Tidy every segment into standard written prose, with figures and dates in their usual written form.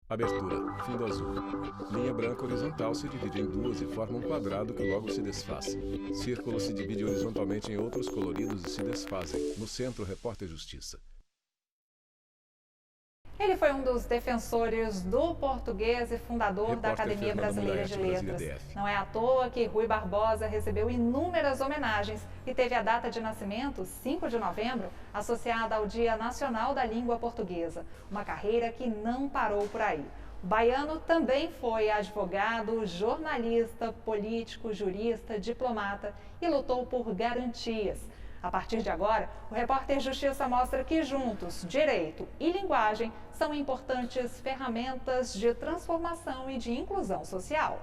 Abertura, fundo azul. Linha branca horizontal se divide em duas e forma um quadrado que logo se desfaz. Círculo se divide horizontalmente em outros coloridos e se desfazem. No centro, repórter Justiça. Ele foi um dos defensores do português e fundador da Academia Brasileira de Letras. Não é à toa que Rui Barbosa recebeu inúmeras homenagens e teve a data de nascimento, 5 de novembro, associada ao Dia Nacional da Língua Portuguesa. Uma carreira que não parou por aí. O baiano também foi advogado, jornalista, político, jurista, diplomata e lutou por garantias. A partir de agora, o repórter Justiça mostra que juntos, direito e linguagem são importantes ferramentas de transformação e de inclusão social.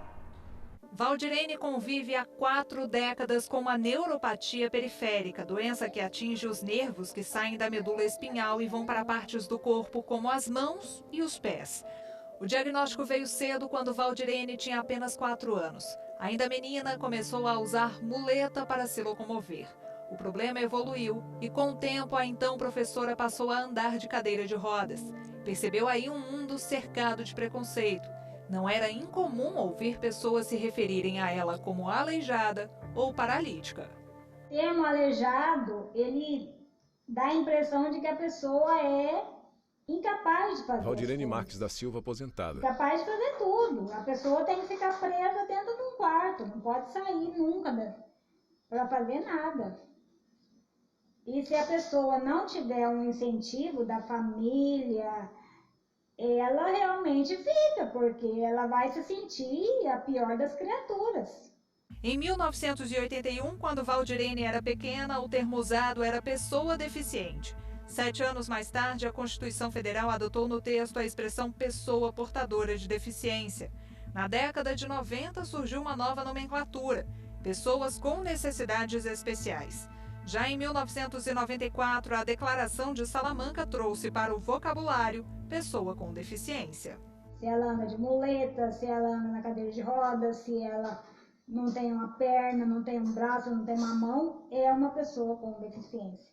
Valdirene convive há 4 décadas com uma neuropatia periférica, doença que atinge os nervos que saem da medula espinhal e vão para partes do corpo como as mãos e os pés. O diagnóstico veio cedo quando Valdirene tinha apenas 4 anos. Ainda menina, começou a usar muleta para se locomover. O problema evoluiu e, com o tempo, a então professora passou a andar de cadeira de rodas. Percebeu aí um mundo cercado de preconceito. Não era incomum ouvir pessoas se referirem a ela como aleijada ou paralítica. O termo aleijado, ele dá a impressão de que a pessoa é incapaz de fazer. Valdirene Marques da Silva, aposentada. Incapaz de fazer tudo. A pessoa tem que ficar presa dentro de um quarto, não pode sair nunca para fazer nada. E se a pessoa não tiver um incentivo da família, ela realmente fica, porque ela vai se sentir a pior das criaturas. Em 1981, quando Valdirene era pequena, o termo usado era pessoa deficiente. 7 anos mais tarde, a Constituição Federal adotou no texto a expressão pessoa portadora de deficiência. Na década de 90, surgiu uma nova nomenclatura, pessoas com necessidades especiais. Já em 1994, a Declaração de Salamanca trouxe para o vocabulário pessoa com deficiência. Se ela anda de muleta, se ela anda na cadeira de rodas, se ela não tem uma perna, não tem um braço, não tem uma mão, é uma pessoa com deficiência.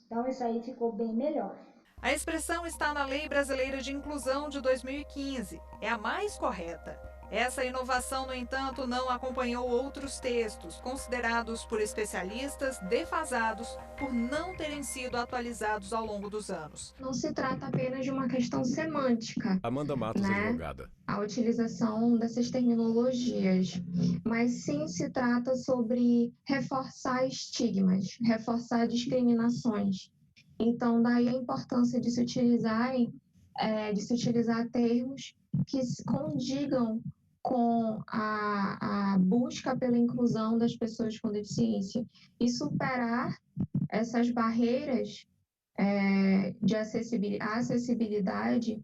Então isso aí ficou bem melhor. A expressão está na Lei Brasileira de Inclusão de 2015. É a mais correta. Essa inovação, no entanto, não acompanhou outros textos, considerados por especialistas defasados por não terem sido atualizados ao longo dos anos. Não se trata apenas de uma questão semântica. Amanda Matos, advogada. A utilização dessas terminologias, mas sim se trata sobre reforçar estigmas, reforçar discriminações. Então, daí a importância de se utilizar termos que condigam com a busca pela inclusão das pessoas com deficiência e superar essas barreiras de acessibilidade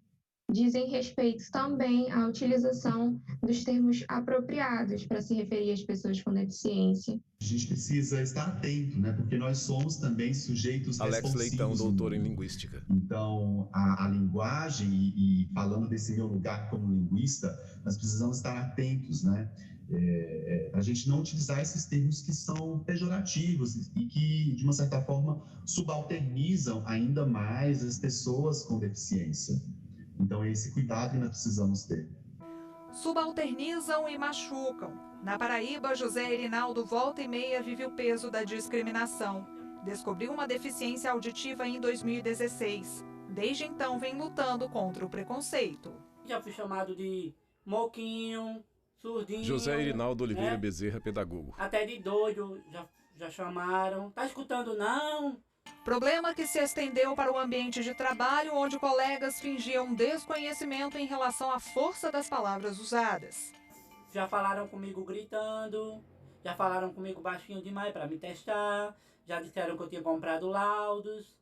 dizem respeito também à utilização dos termos apropriados para se referir às pessoas com deficiência. A gente precisa estar atento, né? Porque nós somos também sujeitos responsivos. Alex Leitão, doutor em linguística. Então, a linguagem, e falando desse meu lugar como linguista, nós precisamos estar atentos, né? A gente não utilizar esses termos que são pejorativos e que, de uma certa forma, subalternizam ainda mais as pessoas com deficiência. Então, é esse cuidado que nós precisamos ter. Subalternizam e machucam. Na Paraíba, José Erinaldo volta e meia vive o peso da discriminação. Descobriu uma deficiência auditiva em 2016. Desde então, vem lutando contra o preconceito. Já fui chamado de moquinho, surdinho. José Erinaldo Oliveira Bezerra, pedagogo. Até de doido já chamaram. Tá escutando, não? Problema que se estendeu para o ambiente de trabalho, onde colegas fingiam desconhecimento em relação à força das palavras usadas. Já falaram comigo gritando, já falaram comigo baixinho demais para me testar, já disseram que eu tinha comprado laudos,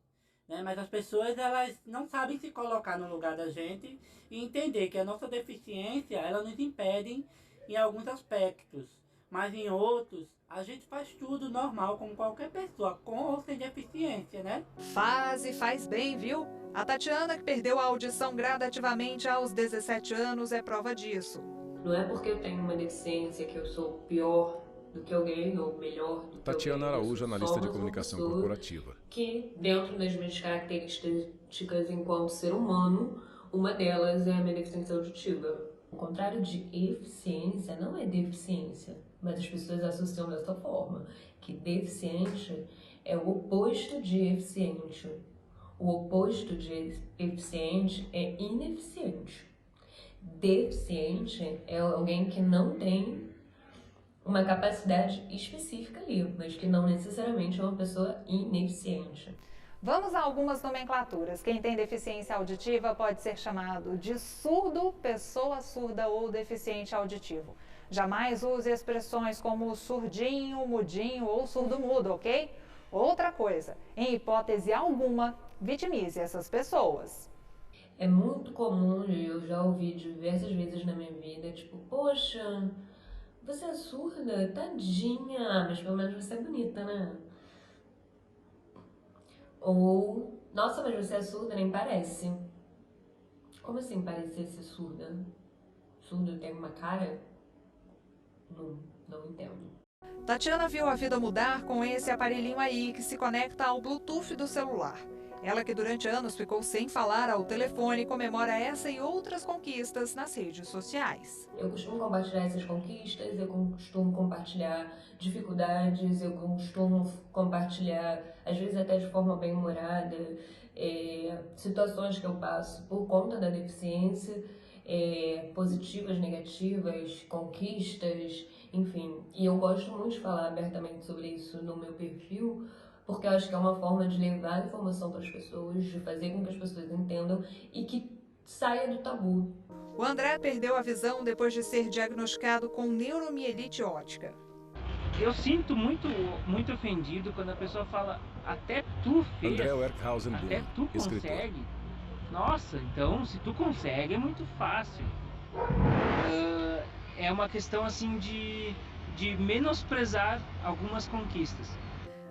né? Mas as pessoas, elas não sabem se colocar no lugar da gente e entender que a nossa deficiência, ela nos impede em alguns aspectos, mas em outros a gente faz tudo normal, como qualquer pessoa, com ou sem deficiência, né? Faz e faz bem, viu? A Tatiana, que perdeu a audição gradativamente aos 17 anos, é prova disso. Não é porque eu tenho uma deficiência que eu sou pior do que alguém ou melhor do que Tatiana alguém. Araújo, analista de comunicação corporativa. Que, dentro das minhas características enquanto ser humano, Uma delas é a minha deficiência auditiva. O contrário de eficiência não é deficiência, mas as pessoas associam dessa forma, que deficiente é o oposto de eficiente. O oposto de eficiente é ineficiente. Deficiente é alguém que não tem uma capacidade específica ali, mas que não necessariamente é uma pessoa ineficiente. Vamos a algumas nomenclaturas. Quem tem deficiência auditiva pode ser chamado de surdo, pessoa surda ou deficiente auditivo. Jamais use expressões como surdinho, mudinho ou surdo-mudo, ok? Outra coisa, em hipótese alguma, vitimize essas pessoas. É muito comum, e eu já ouvi diversas vezes na minha vida, tipo, poxa, você é surda? Tadinha, mas pelo menos você é bonita, né? Ou, nossa, mas você é surda, nem parece. Como assim parecer ser surda? Surdo tem uma cara? Não entendo. Tatiana viu a vida mudar com esse aparelhinho aí que se conecta ao Bluetooth do celular. Ela que durante anos ficou sem falar ao telefone comemora essa e outras conquistas nas redes sociais. Eu costumo compartilhar essas conquistas, eu costumo compartilhar dificuldades, eu costumo compartilhar, às vezes até de forma bem humorada, situações que eu passo por conta da deficiência, positivas, negativas, conquistas, enfim. E eu gosto muito de falar abertamente sobre isso no meu perfil, porque eu acho que é uma forma de levar a informação para as pessoas, de fazer com que as pessoas entendam e que saia do tabu. O André perdeu a visão depois de ser diagnosticado com neuromielite óptica. Eu sinto muito ofendido quando a pessoa fala, até tu fez, André Werkhausen até tu consegue. Nossa, então se tu consegue é muito fácil. É uma questão assim de menosprezar algumas conquistas.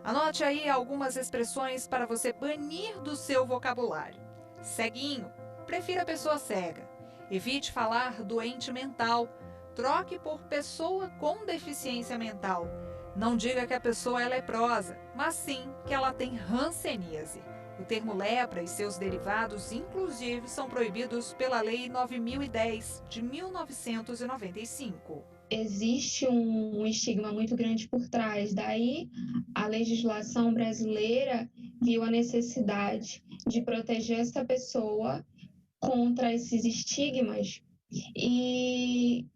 Anote aí algumas expressões para você banir do seu vocabulário. Ceguinho, prefira pessoa cega. Evite falar doente mental. Troque por pessoa com deficiência mental. Não diga que a pessoa é leprosa, mas sim que ela tem hanseníase. O termo lepra e seus derivados, inclusive, são proibidos pela Lei 9.010, de 1995. Existe um estigma muito grande por trás. Daí, a legislação brasileira viu a necessidade de proteger essa pessoa contra esses estigmas e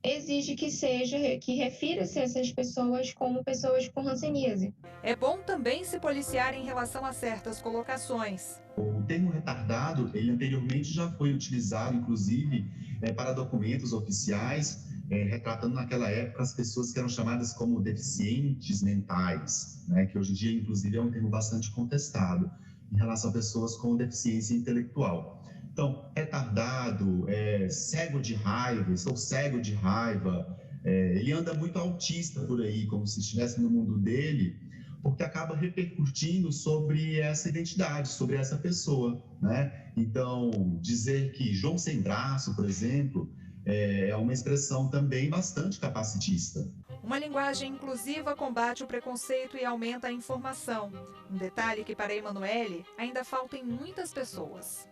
exige que refira-se a essas pessoas como pessoas com hanseníase. É bom também se policiar em relação a certas colocações. O termo retardado, ele anteriormente já foi utilizado, inclusive, para documentos oficiais, retratando naquela época as pessoas que eram chamadas como deficientes mentais, né, que hoje em dia, inclusive, é um termo bastante contestado em relação a pessoas com deficiência intelectual. Então, retardado, cego de raiva, estou cego de raiva, ele anda muito autista por aí, como se estivesse no mundo dele, porque acaba repercutindo sobre essa identidade, sobre essa pessoa, né? Então, dizer que João sem braço, por exemplo, é uma expressão também bastante capacitista. Uma linguagem inclusiva combate o preconceito e aumenta a informação. Um detalhe que para Emanuele ainda falta em muitas pessoas.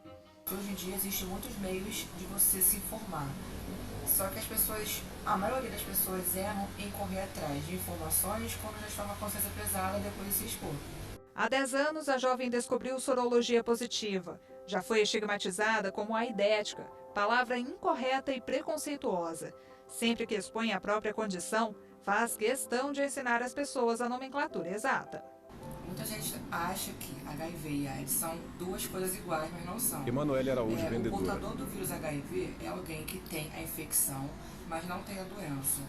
Hoje em dia existem muitos meios de você se informar. Só que a maioria das pessoas erram em correr atrás de informações quando já está uma consciência pesada depois de se expor. Há 10 anos, a jovem descobriu sorologia positiva. Já foi estigmatizada como aidética, palavra incorreta e preconceituosa. Sempre que expõe a própria condição, faz questão de ensinar as pessoas a nomenclatura exata. Muita gente acha que HIV e AIDS são duas coisas iguais, mas não são. Emanuele Araújo, vendedora. O portador do vírus HIV é alguém que tem a infecção, mas não tem a doença.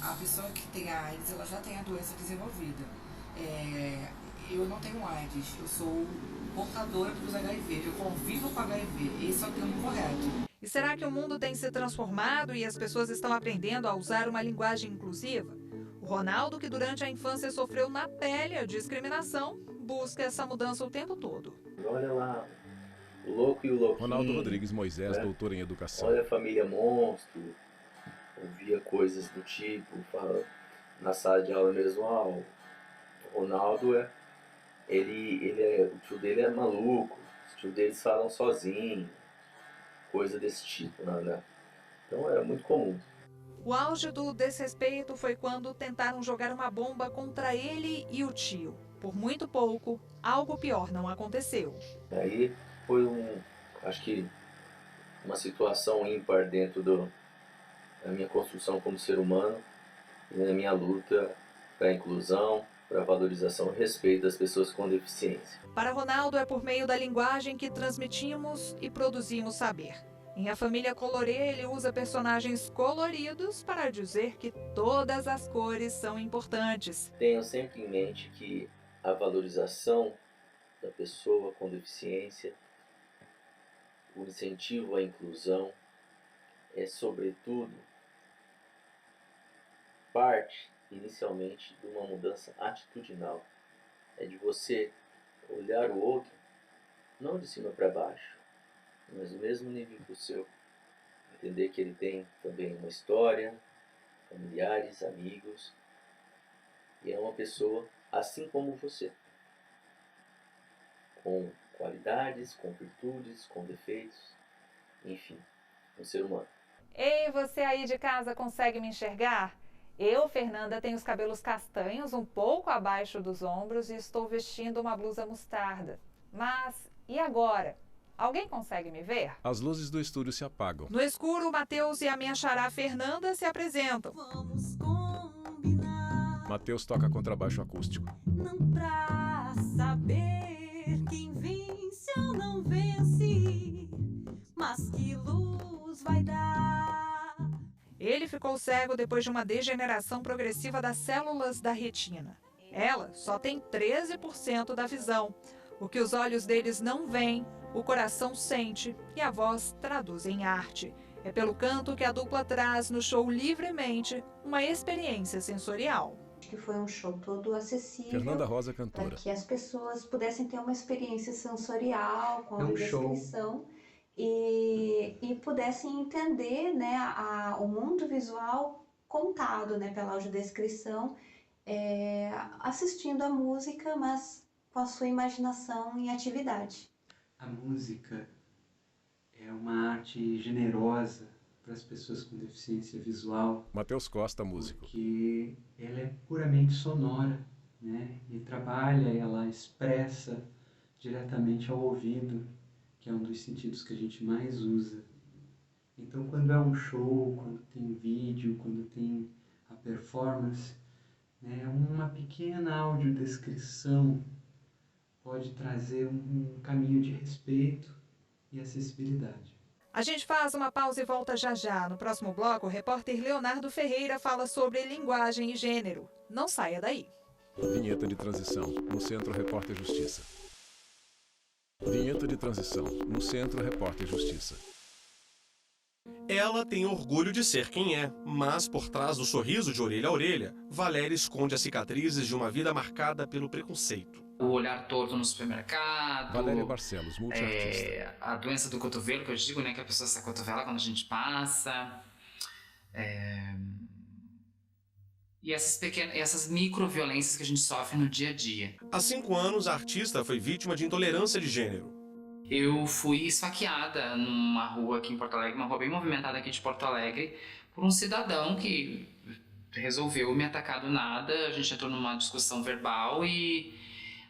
A pessoa que tem a AIDS, ela já tem a doença desenvolvida. Eu não tenho AIDS, eu sou portadora do vírus HIV, eu convivo com HIV, esse é o termo correto. E será que o mundo tem se transformado e as pessoas estão aprendendo a usar uma linguagem inclusiva? O Ronaldo, que durante a infância sofreu na pele a discriminação, busca essa mudança o tempo todo. Olha lá, o louco e o louquinho. Ronaldo Rodrigues Moisés, né? doutor em educação. Olha a família monstro, ouvia coisas do tipo, na sala de aula mesmo, o Ronaldo o tio dele é maluco, os tios deles falam sozinho. coisa desse tipo, né? Então era muito comum. O auge do desrespeito foi quando tentaram jogar uma bomba contra ele e o tio. Por muito pouco, algo pior não aconteceu. Aí foi acho que uma situação ímpar dentro da minha construção como ser humano e na minha luta para a inclusão, para a valorização e respeito das pessoas com deficiência. Para Ronaldo, é por meio da linguagem que transmitimos e produzimos saber. Em A Família Colorê, ele usa personagens coloridos para dizer que todas as cores são importantes. Tenho sempre em mente que a valorização da pessoa com deficiência, o incentivo à inclusão, é sobretudo parte, inicialmente, de uma mudança atitudinal. É de você olhar o outro, não de cima para baixo, mas no mesmo nível que o seu. Entender que ele tem também uma história, familiares, amigos, e é uma pessoa assim como você, com qualidades, com virtudes, com defeitos, enfim, um ser humano. Ei, você aí de casa consegue me enxergar? Eu, Fernanda, tenho os cabelos castanhos, um pouco abaixo dos ombros e estou vestindo uma blusa mostarda. Mas, e agora? Alguém consegue me ver? As luzes do estúdio se apagam. No escuro, o Matheus e a minha xará Fernanda se apresentam. Vamos combinar. Matheus toca contrabaixo acústico. Não pra saber quem vence ou não vence, mas que luz vai dar. Ele ficou cego depois de uma degeneração progressiva das células da retina. Ela só tem 13% da visão. O que os olhos deles não veem, o coração sente e a voz traduz em arte. É pelo canto que a dupla traz no show Livremente uma experiência sensorial. Que foi um show todo acessível. Fernanda Rosa, cantora. Para que as pessoas pudessem ter uma experiência sensorial com a descrição e pudessem entender, né, o mundo visual contado, né, pela audiodescrição, assistindo a música, mas com a sua imaginação em atividade. A música é uma arte generosa para as pessoas com deficiência visual. Matheus Costa, músico. Porque ela é puramente sonora, né? E ela expressa diretamente ao ouvido, que é um dos sentidos que a gente mais usa. Então, quando é um show, quando tem vídeo, quando tem a performance, né, uma pequena audiodescrição pode trazer um caminho de respeito e acessibilidade. A gente faz uma pausa e volta já já. No próximo bloco, o repórter Leonardo Ferreira fala sobre linguagem e gênero. Não saia daí. Vinheta de transição, no Centro Repórter Justiça. Vinheta de transição, no Centro Repórter Justiça. Ela tem orgulho de ser quem é, mas por trás do sorriso de orelha a orelha, Valéria esconde as cicatrizes de uma vida marcada pelo preconceito. O olhar torto no supermercado. Valéria Barcelos, multiartista. A doença do cotovelo, que eu digo, né, que a pessoa se acotovela quando a gente passa. E essas microviolências que a gente sofre no dia a dia. Há 5 anos, a artista foi vítima de intolerância de gênero. Eu fui esfaqueada numa rua aqui em Porto Alegre, uma rua bem movimentada aqui de Porto Alegre, por um cidadão que resolveu me atacar do nada. A gente entrou numa discussão verbal e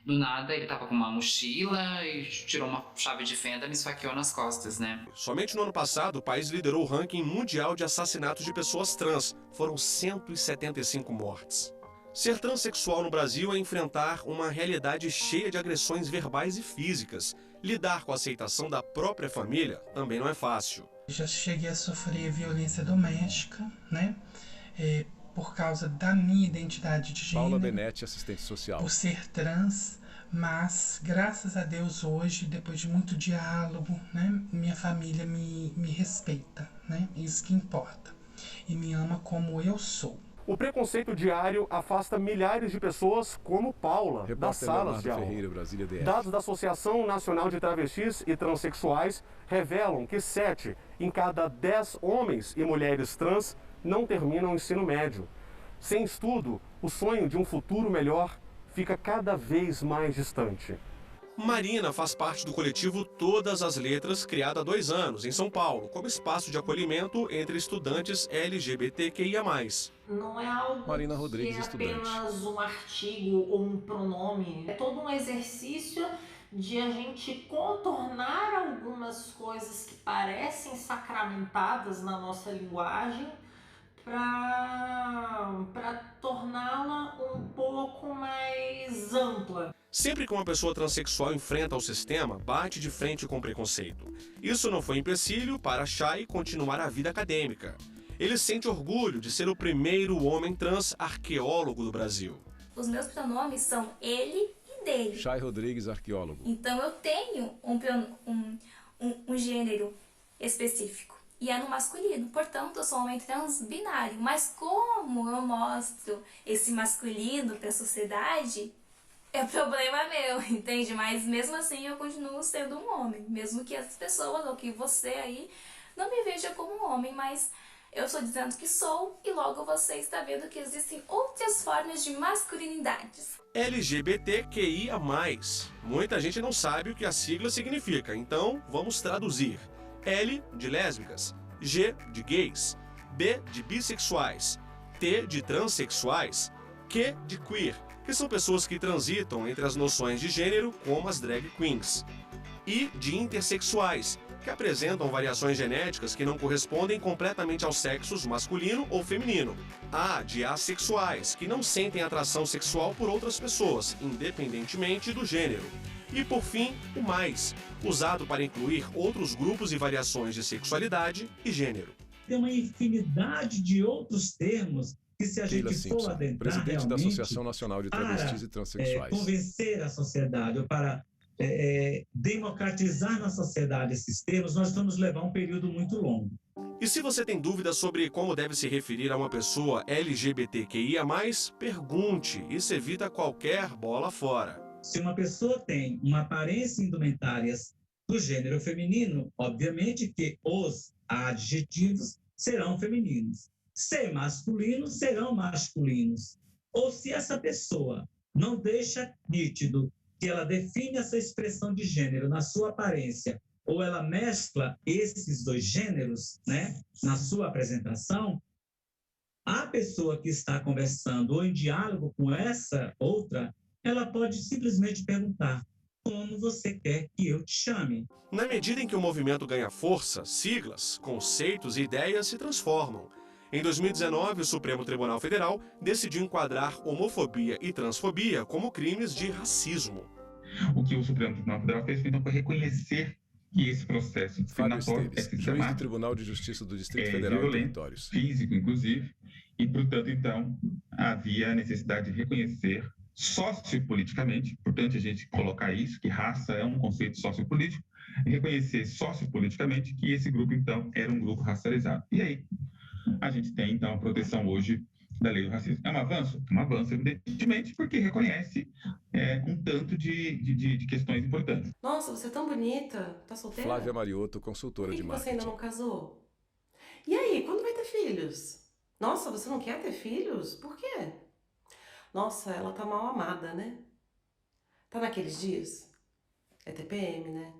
do nada ele estava com uma mochila e tirou uma chave de fenda e me esfaqueou nas costas, né? Somente no ano passado, o país liderou o ranking mundial de assassinatos de pessoas trans. Foram 175 mortes. Ser transexual no Brasil é enfrentar uma realidade cheia de agressões verbais e físicas. Lidar com a aceitação da própria família também não é fácil. Já cheguei a sofrer violência doméstica, né? Por causa da minha identidade de gênero. Paula Benetti, assistente social. Por ser trans, mas graças a Deus hoje, depois de muito diálogo, né? Minha família me respeita, né? Isso que importa. E me ama como eu sou. O preconceito diário afasta milhares de pessoas como Paula, das salas de aula. Ferreira, Brasília, DF. Dados da Associação Nacional de Travestis e Transsexuais revelam que 7 em cada 10 homens e mulheres trans não terminam o ensino médio. Sem estudo, o sonho de um futuro melhor fica cada vez mais distante. Marina faz parte do coletivo Todas as Letras, criado há 2 anos, em São Paulo, como espaço de acolhimento entre estudantes LGBTQIA+. Não é algo Marina Rodrigues, que é estudante. apenas um artigo ou um pronome. É todo um exercício de a gente contornar algumas coisas que parecem sacramentadas na nossa linguagem para torná-la um pouco mais ampla. Sempre que uma pessoa transexual enfrenta o sistema, bate de frente com preconceito. Isso não foi empecilho para Chay continuar a vida acadêmica. Ele sente orgulho de ser o primeiro homem trans arqueólogo do Brasil. Os meus pronomes são ele e dele. Chay Rodrigues, arqueólogo. Então eu tenho um gênero específico. E é no masculino, portanto eu sou um homem trans binário. Mas como eu mostro esse masculino para a sociedade, é problema meu, entende? Mas mesmo assim eu continuo sendo um homem. Mesmo que as pessoas, ou que você aí, não me veja como um homem, mas eu estou dizendo que sou, e logo você está vendo que existem outras formas de masculinidades. LGBTQIA+. Muita gente não sabe o que a sigla significa, então vamos traduzir. L de lésbicas, G de gays, B de bissexuais, T de transexuais, Q de queer, que são pessoas que transitam entre as noções de gênero, como as drag queens, I de intersexuais, que apresentam variações genéticas que não correspondem completamente aos sexos masculino ou feminino, A de assexuais, que não sentem atração sexual por outras pessoas, independentemente do gênero. E, por fim, o mais, usado para incluir outros grupos e variações de sexualidade e gênero. Tem uma infinidade de outros termos que, se a gente for adentrar presidente da Associação Nacional de Travestis e Transsexuais, convencer a sociedade ou para democratizar na sociedade esses termos, nós vamos levar um período muito longo. E se você tem dúvidas sobre como deve se referir a uma pessoa LGBTQIA+, pergunte, isso evita qualquer bola fora. Se uma pessoa tem uma aparência indumentárias do gênero feminino, obviamente que os adjetivos serão femininos. Se masculinos, serão masculinos. Ou se essa pessoa não deixa nítido que ela define essa expressão de gênero na sua aparência, ou ela mescla esses dois gêneros, né, na sua apresentação, a pessoa que está conversando ou em diálogo com essa outra, ela pode simplesmente perguntar: como você quer que eu te chame? Na medida em que o movimento ganha força, siglas, conceitos e ideias se transformam. Em 2019, o Supremo Tribunal Federal decidiu enquadrar homofobia e transfobia como crimes de racismo. O que o Supremo Tribunal Federal fez então foi reconhecer que esse processo discriminatório é sistemático, juiz do Tribunal de Justiça do Distrito Federal violento, e Territórios. Físico, inclusive, e, portanto, então, havia a necessidade de reconhecer sociopoliticamente, importante a gente colocar isso, que raça é um conceito sociopolítico, e reconhecer sociopoliticamente que esse grupo, então, era um grupo racializado. E aí, a gente tem, então, a proteção hoje da lei do racismo. É um avanço? É um avanço, evidentemente, porque reconhece um tanto de questões importantes. Nossa, você é tão bonita, tá solteira? Flávia Mariotto, consultora de Por que marketing. você ainda não casou? E aí, quando vai ter filhos? Nossa, você não quer ter filhos? Por quê? Nossa, ela tá mal amada, né? Tá naqueles dias? É TPM, né?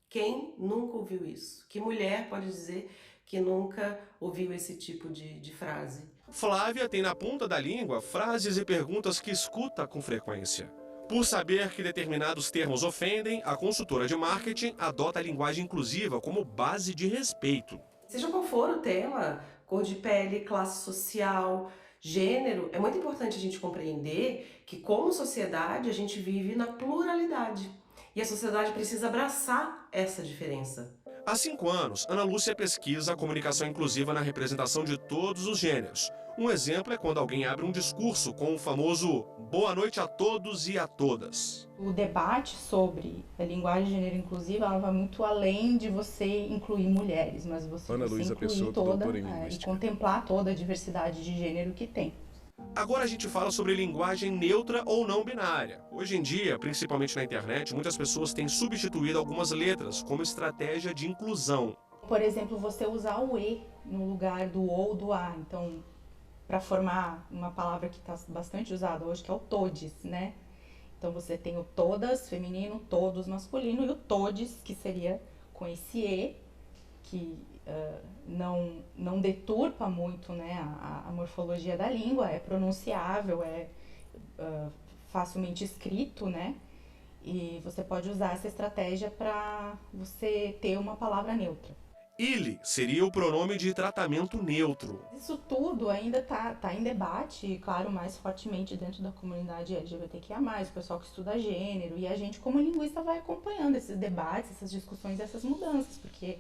Quem nunca ouviu isso? Que mulher pode dizer que nunca ouviu esse tipo de frase? Flávia tem na ponta da língua frases e perguntas que escuta com frequência. Por saber que determinados termos ofendem, a consultora de marketing adota a linguagem inclusiva como base de respeito. Seja qual for o tema, cor de pele, classe social, gênero, é muito importante a gente compreender que, como sociedade, a gente vive na pluralidade. E a sociedade precisa abraçar essa diferença. Há 5 anos, Ana Lúcia pesquisa a comunicação inclusiva na representação de todos os gêneros. Um exemplo é quando alguém abre um discurso com o famoso "Boa noite a todos e a todas". O debate sobre a linguagem de gênero inclusiva, ela vai muito além de você incluir mulheres, mas você incluir toda e contemplar toda a diversidade de gênero que tem. Agora a gente fala sobre linguagem neutra ou não binária. Hoje em dia, principalmente na internet, muitas pessoas têm substituído algumas letras como estratégia de inclusão. Por exemplo, você usar o E no lugar do O ou do A. Então, para formar uma palavra que está bastante usada hoje, que é o todes, né? Então você tem o todas feminino, todos masculino e o todes, que seria com esse E, que não deturpa muito, né, a morfologia da língua, é pronunciável, é facilmente escrito, né? E você pode usar essa estratégia para você ter uma palavra neutra. Ele seria o pronome de tratamento neutro. Isso tudo ainda tá em debate, claro, mais fortemente dentro da comunidade LGBTQIA+, o pessoal que estuda gênero, e a gente como linguista vai acompanhando esses debates, essas discussões, essas mudanças, porque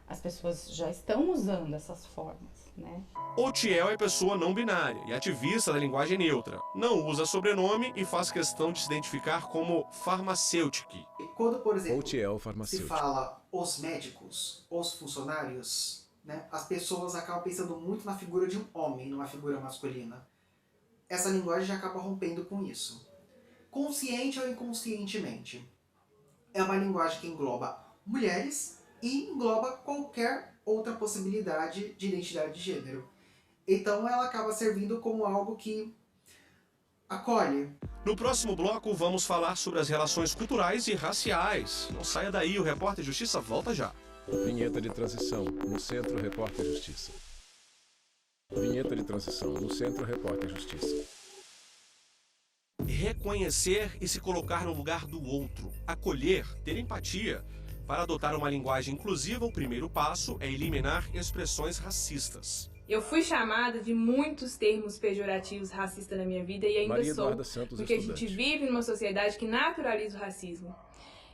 as pessoas já estão usando essas formas, né? Otiel é pessoa não binária e ativista da linguagem neutra. Não usa sobrenome e faz questão de se identificar como farmacêutico. Quando, por exemplo, Otiel, se fala os médicos, os funcionários, né, as pessoas acabam pensando muito na figura de um homem, numa figura masculina. Essa linguagem já acaba rompendo com isso. Consciente ou inconscientemente. É uma linguagem que engloba mulheres e engloba qualquer outra possibilidade de identidade de gênero. Então ela acaba servindo como algo que acolhe. No próximo bloco vamos falar sobre as relações culturais e raciais. Não saia daí, o Repórter Justiça volta já. Vinheta de transição no Centro Repórter Justiça. Vinheta de transição no Centro Repórter Justiça. Reconhecer e se colocar no lugar do outro. Acolher, ter empatia. Para adotar uma linguagem inclusiva, o primeiro passo é eliminar expressões racistas. Eu fui chamada de muitos termos pejorativos racistas na minha vida e ainda sou, porque a gente vive numa sociedade que naturaliza o racismo.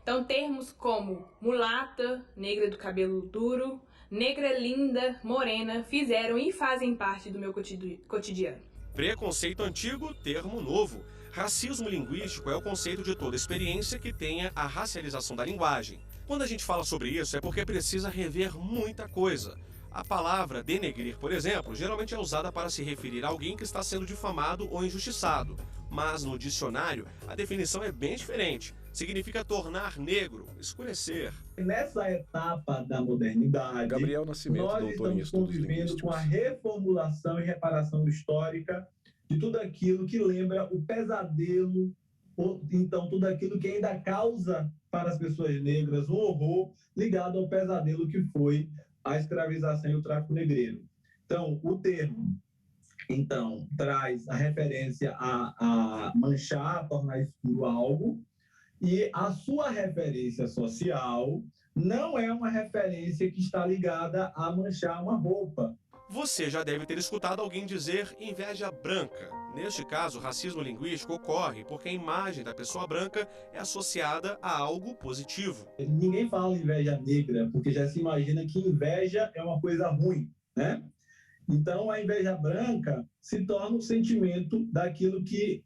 Então termos como mulata, negra do cabelo duro, negra linda, morena, fizeram e fazem parte do meu cotidiano. Preconceito antigo, termo novo. Racismo linguístico é o conceito de toda experiência que tenha a racialização da linguagem. Quando a gente fala sobre isso é porque precisa rever muita coisa. A palavra denegrir, por exemplo, geralmente é usada para se referir a alguém que está sendo difamado ou injustiçado. Mas no dicionário, a definição é bem diferente. Significa tornar negro, escurecer. Nessa etapa da modernidade, Gabriel Nascimento, nós estamos convivendo com a reformulação e reparação histórica de tudo aquilo que lembra o pesadelo, ou então tudo aquilo que ainda causa para as pessoas negras um horror ligado ao pesadelo que foi a escravização e o tráfico negreiro. Então, o termo traz a referência a manchar, a tornar escuro algo, e a sua referência social não é uma referência que está ligada a manchar uma roupa. Você já deve ter escutado alguém dizer inveja branca. Neste caso, o racismo linguístico ocorre porque a imagem da pessoa branca é associada a algo positivo. Ninguém fala inveja negra, porque já se imagina que inveja é uma coisa ruim, né? Então, a inveja branca se torna um sentimento daquilo que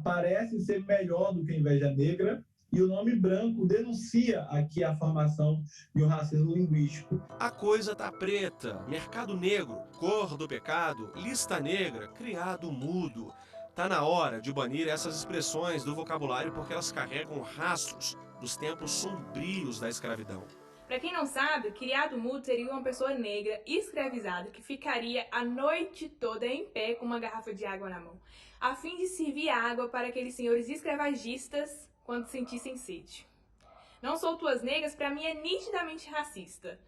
parece ser melhor do que a inveja negra, e o nome branco denuncia aqui a formação de um racismo linguístico. A coisa tá preta, mercado negro, cor do pecado, lista negra, criado mudo. Tá na hora de banir essas expressões do vocabulário porque elas carregam rastros dos tempos sombrios da escravidão. Para quem não sabe, criado mudo seria uma pessoa negra escravizada que ficaria a noite toda em pé com uma garrafa de água na mão, a fim de servir água para aqueles senhores escravagistas quando sentissem sede. Não sou tuas negras, para mim é nitidamente racista,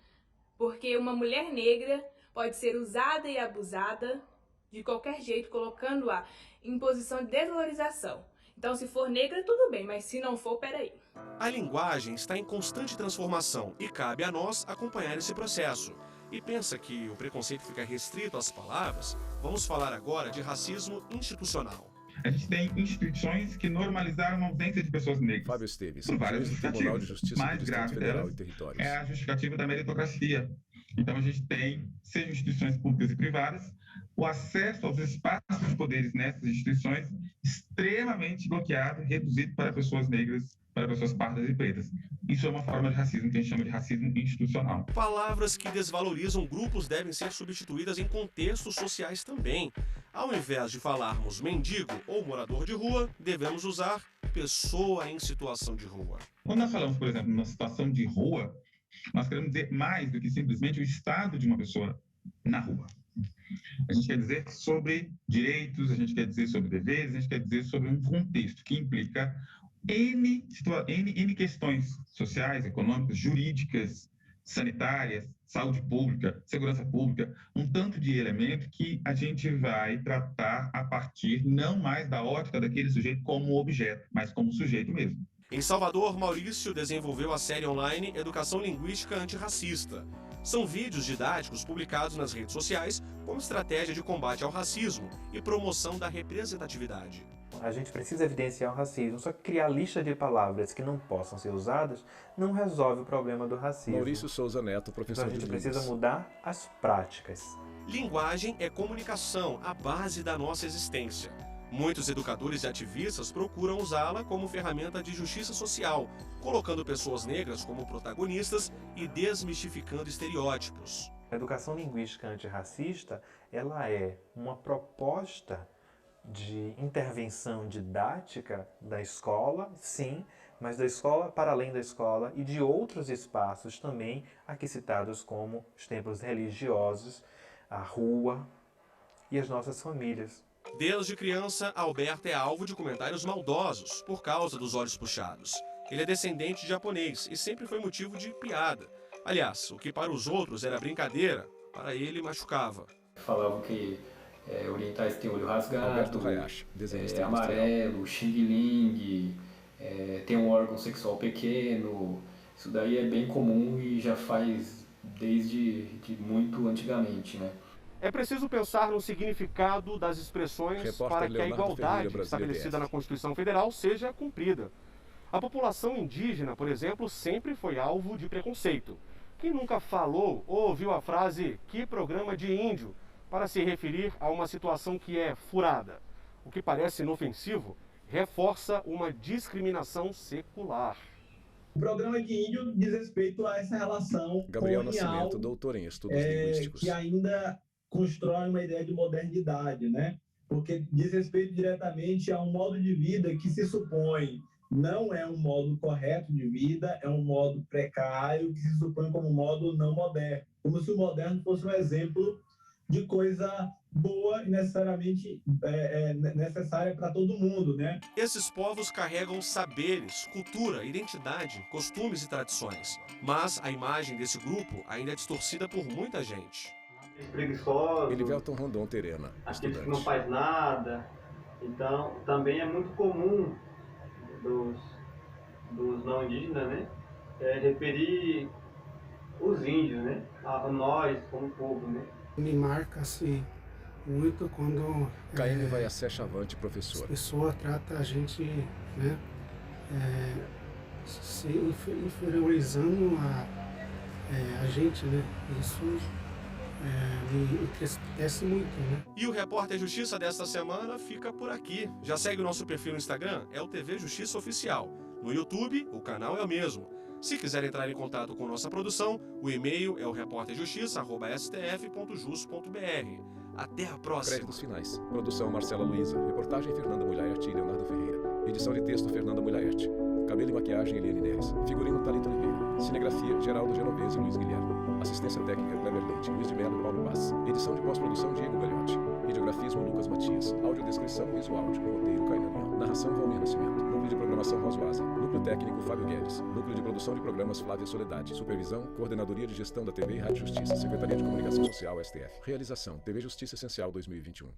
porque uma mulher negra pode ser usada e abusada de qualquer jeito, colocando-a em posição de desvalorização. Então, se for negra, tudo bem, mas se não for, peraí. A linguagem está em constante transformação e cabe a nós acompanhar esse processo. E pensa que o preconceito fica restrito às palavras? Vamos falar agora de racismo institucional. A gente tem instituições que normalizaram a ausência de pessoas negras. Fábio Esteves, por várias Tribunal de justificativas. Justiça Mais grave delas é a justificativa da meritocracia. Então a gente tem, seja instituições públicas e privadas, o acesso aos espaços de poderes nessas instituições extremamente bloqueado, reduzido para pessoas negras, para pessoas pardas e pretas. Isso é uma forma de racismo que a gente chama de racismo institucional. Palavras que desvalorizam grupos devem ser substituídas em contextos sociais também. Ao invés de falarmos mendigo ou morador de rua, devemos usar pessoa em situação de rua. Quando nós falamos, por exemplo, numa situação de rua, nós queremos dizer mais do que simplesmente o estado de uma pessoa na rua. A gente quer dizer sobre direitos, a gente quer dizer sobre deveres, a gente quer dizer sobre um contexto que implica N questões sociais, econômicas, jurídicas, sanitárias, saúde pública, segurança pública, um tanto de elemento que a gente vai tratar a partir não mais da ótica daquele sujeito como objeto, mas como sujeito mesmo. Em Salvador, Maurício desenvolveu a série online Educação Linguística Antirracista. São vídeos didáticos publicados nas redes sociais como estratégia de combate ao racismo e promoção da representatividade. A gente precisa evidenciar o racismo, só que criar lista de palavras que não possam ser usadas não resolve o problema do racismo. Maurício Souza Neto, professor então a gente de precisa línguas. mudar as práticas. Linguagem é comunicação, a base da nossa existência. Muitos educadores e ativistas procuram usá-la como ferramenta de justiça social, colocando pessoas negras como protagonistas e desmistificando estereótipos. A educação linguística antirracista, ela é uma proposta de intervenção didática da escola, sim, mas da escola para além da escola e de outros espaços também, aqui citados como os templos religiosos, a rua e as nossas famílias. Desde criança, Alberto é alvo de comentários maldosos por causa dos olhos puxados. Ele é descendente de japonês e sempre foi motivo de piada. Aliás, o que para os outros era brincadeira, para ele machucava. Falavam que orientais têm olho rasgado, Alberto Hayashi, desenhista amarelo, xing-ling, tem um órgão sexual pequeno. Isso daí é bem comum e já faz desde muito antigamente, né? É preciso pensar no significado das expressões Repórter para que a Leonardo igualdade Ferreira, estabelecida BF. na Constituição Federal seja cumprida. A população indígena, por exemplo, sempre foi alvo de preconceito. Quem nunca falou ou ouviu a frase "que programa de índio" para se referir a uma situação que é furada? O que parece inofensivo reforça uma discriminação secular. O programa de índio diz respeito a essa relação Gabriel colonial, Nascimento, doutor em estudos linguísticos. que ainda constrói uma ideia de modernidade, né? Porque diz respeito diretamente a um modo de vida que se supõe não é um modo correto de vida, é um modo precário que se supõe como um modo não moderno. Como se o moderno fosse um exemplo de coisa boa e necessariamente necessária para todo mundo, né? Esses povos carregam saberes, cultura, identidade, costumes e tradições. Mas a imagem desse grupo ainda é distorcida por muita gente. Preguiçosos, Elivelton Rondon Terena, aqueles estudante. que não faz nada. Então, também é muito comum dos não indígenas, né? Referir os índios, né? A nós como povo, né? Me marca-se muito quando Caíme vai a Sé Chavante, professor. a pessoa trata a gente, né, se inferiorizando a gente, né? Isso me entristece muito, né? E o Repórter Justiça desta semana fica por aqui. Já segue o nosso perfil no Instagram? É o TV Justiça Oficial. No YouTube, o canal é o mesmo. Se quiser entrar em contato com nossa produção, o e-mail é o reporterjustiça@stf.jus.br. Até a próxima. Créditos finais. Produção Marcela Luiza. Reportagem Fernanda Mulhaerte e Leonardo Ferreira. Edição de texto Fernanda Mulhaerte. Cabelo e maquiagem Eliane Neres. Figurino Thalita Oliveira. Cinegrafia Geraldo Genovese e Luiz Guilherme. Assistência técnica Kleber Leite, Luiz de Mello e Paulo Paz. Edição de pós-produção Diego Gagliotti. Videografismo Lucas Matias. Audiodescrição Luiz Áudio. Roteiro Caio Leão. Narração Valmir Nascimento. Núcleo de programação Rosuasa. Núcleo técnico Fábio Guedes. Núcleo de produção de programas Flávia Soledade. Supervisão Coordenadoria de Gestão da TV e Rádio Justiça. Secretaria de Comunicação Social STF. Realização TV Justiça Essencial 2021.